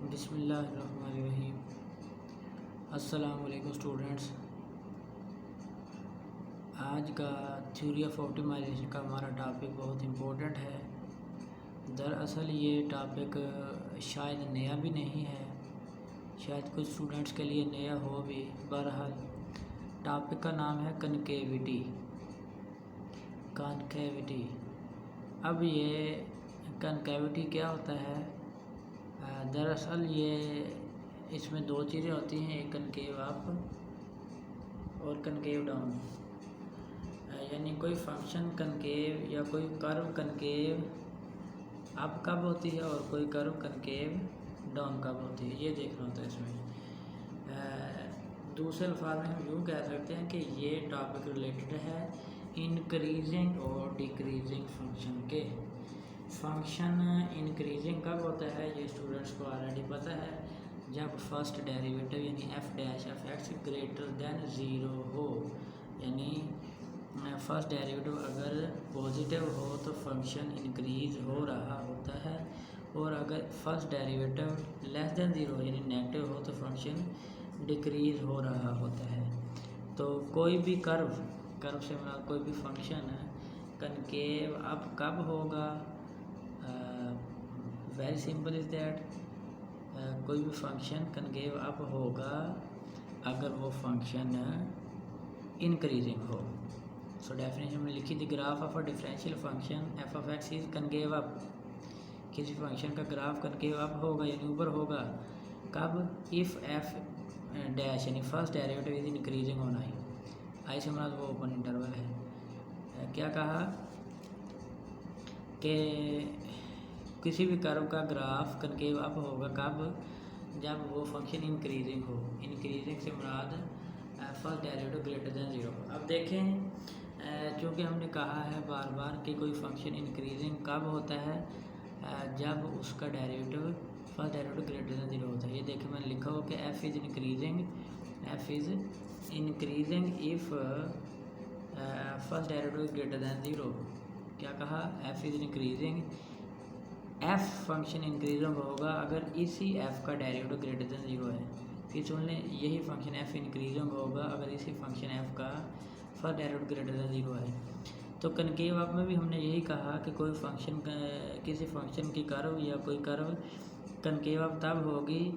बिस्मिल्लाहिर्रहमानिर्रहीम। अस्सलाम वालेकुम स्टूडेंट्स। आज का थ्योरी ऑफ ऑप्टिमाइजेशन का हमारा टॉपिक बहुत इम्पोर्टेंट है। दरअसल ये टॉपिक शायद नया भी नहीं है, शायद कुछ स्टूडेंट्स के लिए नया हो भी। बहरहाल टॉपिक का नाम है कनकेविटी। अब ये कनकेविटी क्या होता है? दरअसल ये इसमें दो चीज़ें होती हैं, एक कनकेव अप और कनकेव डाउन। यानी कोई फंक्शन कनकेव या कोई कर्व कनकेव अप कब होती है और कोई कर्व कनकेव डाउन कब होती है, ये देखना होता है इसमें। दूसरे अल्फाज में हम यूँ कह सकते हैं कि ये टॉपिक रिलेटेड है इंक्रीजिंग और डिक्रीजिंग फंक्शन के। फंक्शन इंक्रीजिंग कब होता है ये स्टूडेंट्स को ऑलरेडी पता है, जब फर्स्ट डेरिवेटिव यानी F dash F x greater than zero हो। यानी फर्स्ट डेरिवेटिव अगर पॉजिटिव हो तो फंक्शन इंक्रीज हो रहा होता है, और अगर first derivative less than zero यानी नेगेटिव हो तो फंक्शन डिक्रीज हो रहा होता है। तो कोई भी कर्व से मतलब कोई भी फंक्शन कनकेव अब कब होगा? वेरी सिंपल इज़ दैट कोई भी फंक्शन कनकेव अप होगा अगर वो फंक्शन इंक्रीजिंग हो। सो डेफिनेशन में लिखी थी, graph of a differential function F of x is concave up. किसी फंक्शन का ग्राफ कनकेव अप होगा यानी ऊपर होगा कब? इफ़ एफ डैश यानी फर्स्ट डेरिवेटिव इज इंक्रीजिंग होना ही। आई से मतलब वो ओपन इंटरवल है। क्या कहा कि किसी भी कर्व का ग्राफ कनकेव अप होगा कब? जब वो फंक्शन इंक्रीजिंग हो। इंक्रीजिंग से मुराद first derivative greater than zero. अब देखें, चूँकि हमने कहा है बार बार कि कोई फंक्शन इंक्रीजिंग कब होता है? जब उसका derivative first derivative greater than zero होता है। ये देखें मैंने लिखा हो कि F is increasing if first derivative greater than zero. क्या कहा? F is increasing, F function increasing होगा अगर इसी एफ का डेरिवेटिव ग्रेटर देन ज़ीरो है। फिर सुन लें, यही फंक्शन एफ इंक्रीजिंग होगा अगर इसी फंक्शन एफ का first derivative greater than zero है। तो कनकेव अप में भी हमने यही कहा कि कोई फंक्शन किसी फंक्शन की कर्व या कोई कर्व कनकेव अप तब होगी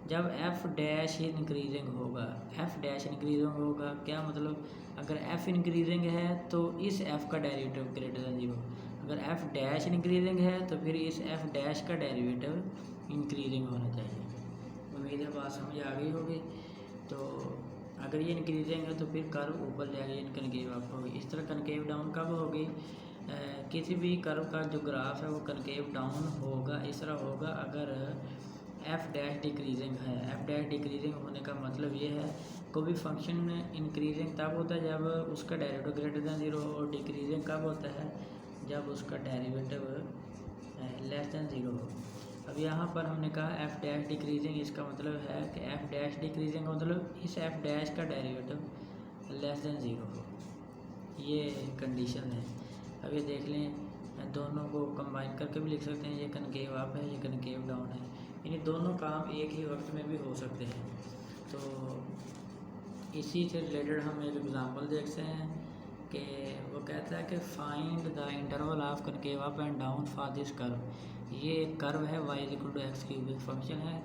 जब एफ डैश इंक्रीजिंग होगा। एफ डैश इंक्रीजिंग होगा क्या मतलब? अगर एफ इंक्रीजिंग है तो इस एफ का डेरिवेटिव ग्रेटर देन ज़ीरो। अगर एफ डैश इंक्रीजिंग है तो फिर इस एफ डैश का डेरिवेटिव इंक्रीजिंग होना चाहिए। उम्मीद है बात समझ आ गई होगी। तो अगर ये इंक्रीजिंग है तो फिर कर्व ऊपर जाएगी, कनकेव अप होगी। इस तरह कनकेव डाउन कब होगी? किसी भी कर्व का जो ग्राफ है वो कनकेव डाउन होगा। इस तरह होगा अगर एफ डैश डिक्रीजिंग है। एफ डैश डिक्रीजिंग होने का मतलब ये है कोई भी फंक्शन इंक्रीजिंग तब होता है जब उसका डेरिवेटिव ग्रेटर देन ज़ीरो, और डिक्रीजिंग कब होता है? जब उसका डेरिवेटिव लेस देन ज़ीरो हो। अब यहाँ पर हमने कहा एफ डैश डिक्रीजिंग, इसका मतलब है कि एफ डैश डिक्रीजिंग मतलब इस एफ डैश का डेरिवेटिव लेस देन ज़ीरो हो। ये कंडीशन है। अब ये देख लें, दोनों को कंबाइन करके भी लिख सकते हैं, ये कनकेव अप है, ये कनकेव डाउन है। यानी दोनों काम एक ही वक्त में भी हो सकते हैं। तो इसी से रिलेटेड हम एक एग्ज़ाम्पल देखते हैं कि वो कहता है कि find the interval of concave up and down for this curve. ये एक कर्व है y = x³ एक फंक्शन है।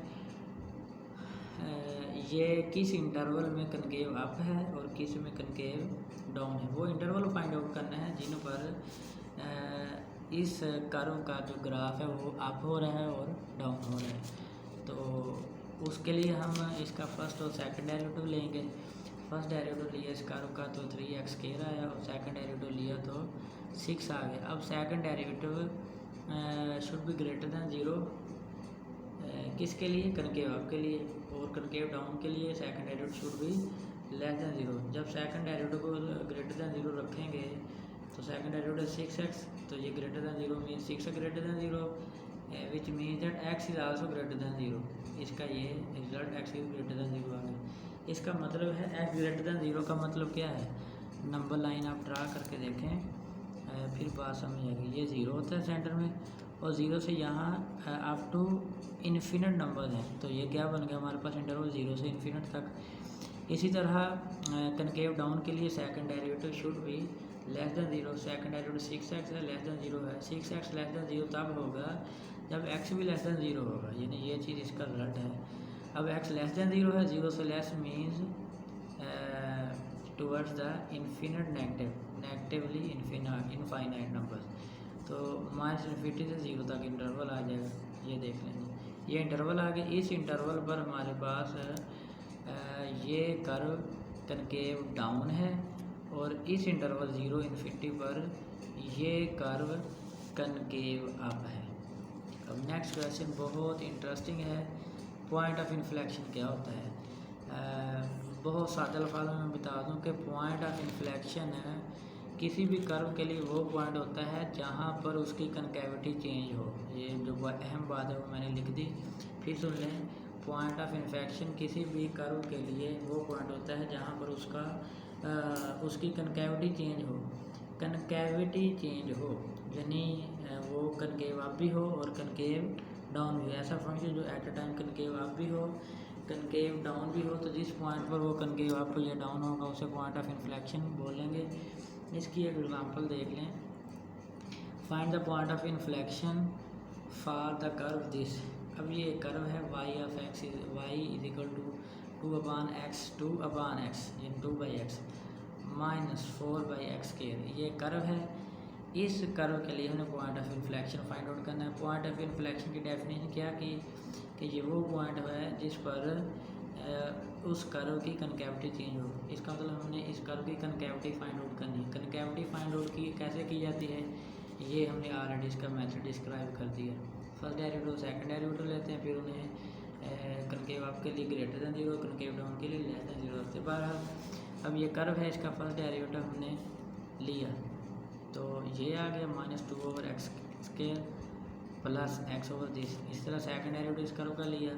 ये किस इंटरवल में कनकेव अप है और किस में कनकेव डाउन है, वो इंटरवल फाइंड आउट करना है जिन पर इस कर्व का जो ग्राफ है वो अप हो रहा है और डाउन हो रहा है। तो उसके लिए हम इसका फर्स्ट और सेकंड डेरिवेटिव लेंगे। फर्स्ट डेरिवेटिव लिया इस कर्व का तो 3x² आया, और सेकंड डेरिवेटिव लिया तो 6 आ गया। अब second derivative should be greater than zero किसके लिए? कनकेव अप के लिए। और कनकेव डाउन के लिए second derivative should be less than zero. जब सेकंड डेरिवेटिव को ग्रेटर देन ज़ीरो रखेंगे तो सेकंड डेरिवेटिव 6x, तो ये greater than zero mean 6 greater than zero, which means that x is also greater than zero. इसका ये result x is greater than zero आ गया। इसका मतलब है x ग्रेटर देन ज़ीरो का मतलब क्या है? नंबर लाइन आप ड्रा करके देखें, फिर बात समझ आएगी। ये ज़ीरो होता है सेंटर में, और ज़ीरो से यहाँ अप टू इन्फिनिट नंबर हैं, तो ये क्या बन गया हमारे पास इंटरवल 0 से इन्फिनिट तक। इसी तरह कनकेव डाउन के लिए second derivative should be less than 0। Second derivative 6x है, लेस देन 0 है। 6x लेस देन 0 तब होगा जब x भी लेस देन 0 होगा, यानी ये चीज़ इसका रिजल्ट है। अब x लेस देन 0 है, 0 से less means towards the infinite negatively infinite number, तो माइनस इन्फिनिटी से 0 तक इंटरवल आ जाएगा। ये देख लेंगे, ये इंटरवल आ गया। इस इंटरवल पर हमारे पास ये कर्व कनकेव डाउन है और इस इंटरवल 0 इन्फिनिटी पर ये कर्व कनकेव अप है। अब नेक्स्ट क्वेश्चन बहुत इंटरेस्टिंग है, पॉइंट ऑफ इन्फ्लेक्शन क्या होता है। बहुत सादा लफ्ज़ों में बता दूं कि पॉइंट ऑफ इन्फ्लेक्शन किसी भी कर्व के लिए वो पॉइंट होता है जहाँ पर उसकी कनकेविटी चेंज हो। ये जो अहम बात है वो मैंने लिख दी, फिर सुन लें। पॉइंट ऑफ इन्फ्लेक्शन किसी भी कर्व के लिए वो पॉइंट होता है जहाँ पर उसकी कनकेविटी चेंज हो। कनकेविटी चेंज हो यानी वो कनकेव अप भी हो और कनकेव डाउन भी। ऐसा फंक्शन जो at a time concave up भी हो, कनकेव डाउन भी हो, तो जिस पॉइंट पर वो कनकेव अप या डाउन होगा उसे पॉइंट ऑफ इन्फ्लेक्शन बोलेंगे। इसकी एक एग्जांपल देख लें। Find the point of inflection for the curve this. अब ये कर्व है y of x y is equal to 2/x 2/x यानी 2/x माइनस 4/x स्क्वायर, ये कर्व है। इस कर्व के लिए हमने point of inflection find out करना है। पॉइंट ऑफ इन्फ्लेक्शन की डेफिनेशन क्या की कि ये वो पॉइंट है जिस पर उस कर्व की कनकेविटी चेंज हो। इसका मतलब हमने इस कर्व की कनकेविटी फाइंड आउट करनी है। कनकेविटी फाइंड आउट की कैसे की जाती है, ये हमने ऑलरेडी इसका मेथड डिस्क्राइब कर दिया। फर्स्ट डेरिवेटिव सेकंड डेरिवेटिव लेते हैं, फिर उन्हें कनकेव अप के लिए ग्रेटर देन 0, कनकेव डाउन के लिए लेस देन 0 रखते। बहरहाल अब ये कर्व है, इसका फर्स्ट डेरिवेटिव हमने लिया तो ये आ गया -2/x स्क्वायर प्लस x/दिस। इस तरह सेकंड डेरिवेटिव इस कर्व का लिया।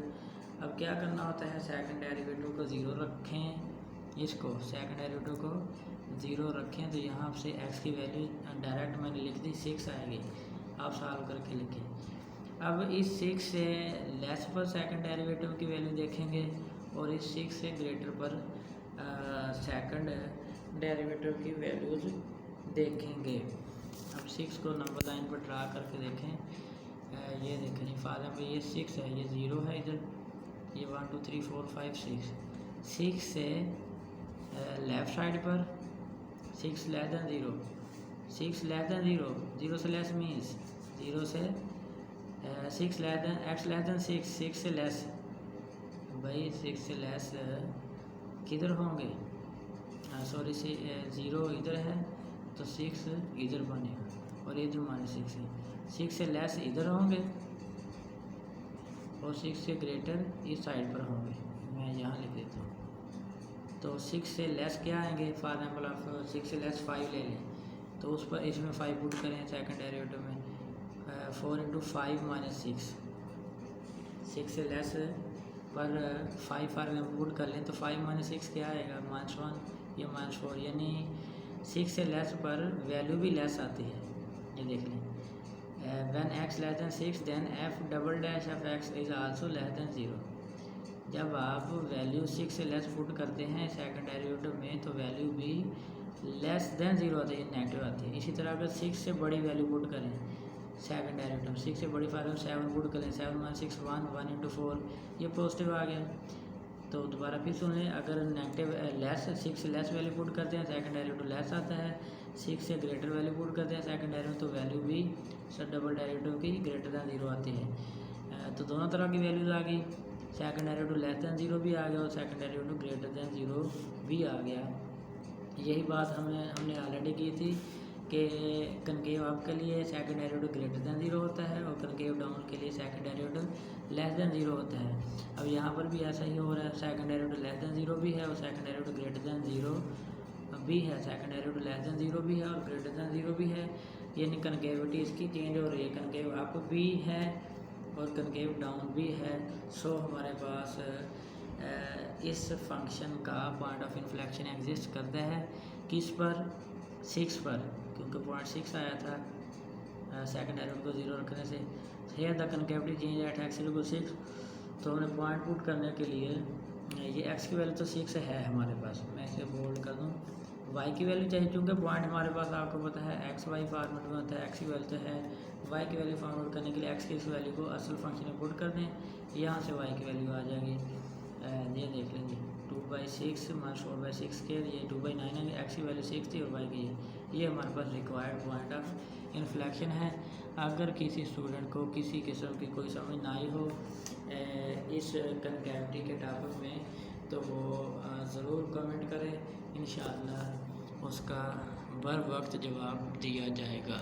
अब क्या करना होता है, सेकंड डेरिवेटिव को 0 रखें, इसको सेकंड डेरिवेटिव को 0 रखें तो यहाँ से x की वैल्यू डायरेक्ट मैंने लिख दी 6 आएगी। आप सॉल्व करके लिखें। अब इस 6 से लेस पर सेकंड डेरिवेटिव की वैल्यू देखेंगे और इस 6 से ग्रेटर पर सेकंड डेरिवेटिव की वैल्यूज़ देखेंगे। अब 6 को नंबर लाइन पर ड्रा करके देखें। ये देखें जी, फॉर एग्जाम्पल ये 6 है, ये 0 है इधर, ये 1 2 3 4 5 6 से लेफ़्ट साइड पर 6 लेस देन 0, 6 लेस देन 0, 0 से लेस मीन्स 0 से 6 less than x less than 6, 6 से लेस भाई 6 से लेस किधर होंगे, सॉरी से 0 इधर है तो 6 इधर बनेगा और इधर -6 है। 6 से लेस इधर होंगे और 6 से ग्रेटर इस साइड पर होंगे। मैं यहाँ लिख देता हूँ। तो 6 से लेस क्या आएंगे, फॉर एग्जाम्पल आप 6 से लेस 5 ले लें तो उस पर इसमें 5 पुट करें सेकंड डेरिवेटिव में। 4 × 5 -6, 6 से लेस पर 5 फॉर एग्जाम्पल पुट कर लें तो 5 - 6 क्या आएगा, -1 या -4, यानी 6 से लेस पर वैल्यू भी लेस आती है। ये देख लें, when x less than 6 then f" of x is also less than 0। जब आप वैल्यू 6 से लेस पुट करते हैं सेकंड डेरिवेटिव में तो वैल्यू भी लेस देन 0 आती है, नेगेटिव आती है। इसी तरह अगर 6 से बड़ी वैल्यू पुट करें सेकंड डेरिवेटिव, 6 से बड़ी फॉर्म 7 पुट करें, 7 - 6 1, 1 × 4 ये पॉजिटिव आ गया। तो दोबारा फिर सुन लें, अगर नेगेटिव लेस 6 से लेस वैल्यू पुट करते हैं सेकंड डेरिवेटिव लेस आता है, 6 से ग्रेटर वैल्यू पुट करते हैं सेकंड डेरिवेटिव तो वैल्यू भी डबल डेरिवेटिव की ग्रेटर देन 0 आती है। तो दोनों तरह की वैल्यूज आ गई, सेकंड डेरिवेटिव लेस देन 0 भी आ गया और सेकंड डेरिवेटिव ग्रेटर देन 0 भी आ गया। यही बात हमने ऑलरेडी की थी कि कनकेव अप के लिए सेकंड डेरिवेटिव ग्रेटर देन 0 होता है और कनकेव डाउन के लिए सेकंड डेरिवेटिव लेस देन 0 होता है। अब यहाँ पर भी ऐसा ही हो रहा है, सेकंड डेरिवेटिव लेस देन 0 भी है और सेकंड डेरिवेटिव ग्रेटर देन 0 भी है, सेकंड डेरिवेटिव लेस देन 0 भी है और ग्रेटर देन 0 भी है, यानी कनकेविटी इसकी चेंज हो रही है। कनकेव अप भी है और कनकेव डाउन भी है। सो हमारे पास इस फंक्शन का पॉइंट ऑफ इन्फ्लेक्शन एग्जिस्ट करता है किस पर, 6 पर, क्योंकि पॉइंट 6 आया था सेकंड डेरिवेटिव को 0 रखने से। Here the concavity change at X equal 6, तो हमने पॉइंट पुट करने के लिए ये एक्स की वैल्यू तो 6 है हमारे पास, मैं इसे बोल्ड कर दूँ। वाई की वैल्यू चाहिए, चूँकि पॉइंट हमारे पास आपको पता है एक्स वाई फॉर्मेट में होता है, एक्स की वैल्यू तो है, वाई की वैल्यू फाइंड आउट करने के लिए एक्स की इस वैल्यू को असल फंक्शन में पुट कर दें, यहाँ से वाई की वैल्यू आ जाएगी। ये देख लेंगे 2/6 माइनस 4/6 स्क्वायर, ये 2/9 है, एक्स की वैल्यू 6 थी और वाई की ये हमारे पास रिक्वायर्ड पॉइंट ऑफ इन्फ्लेक्शन है। अगर किसी स्टूडेंट को किसी किस्म की कोई समझ ना आई हो इस कनकेविटी के टॉपिक में, तो वो ज़रूर कमेंट करें, इंशाअल्लाह उसका बर वक्त जवाब दिया जाएगा।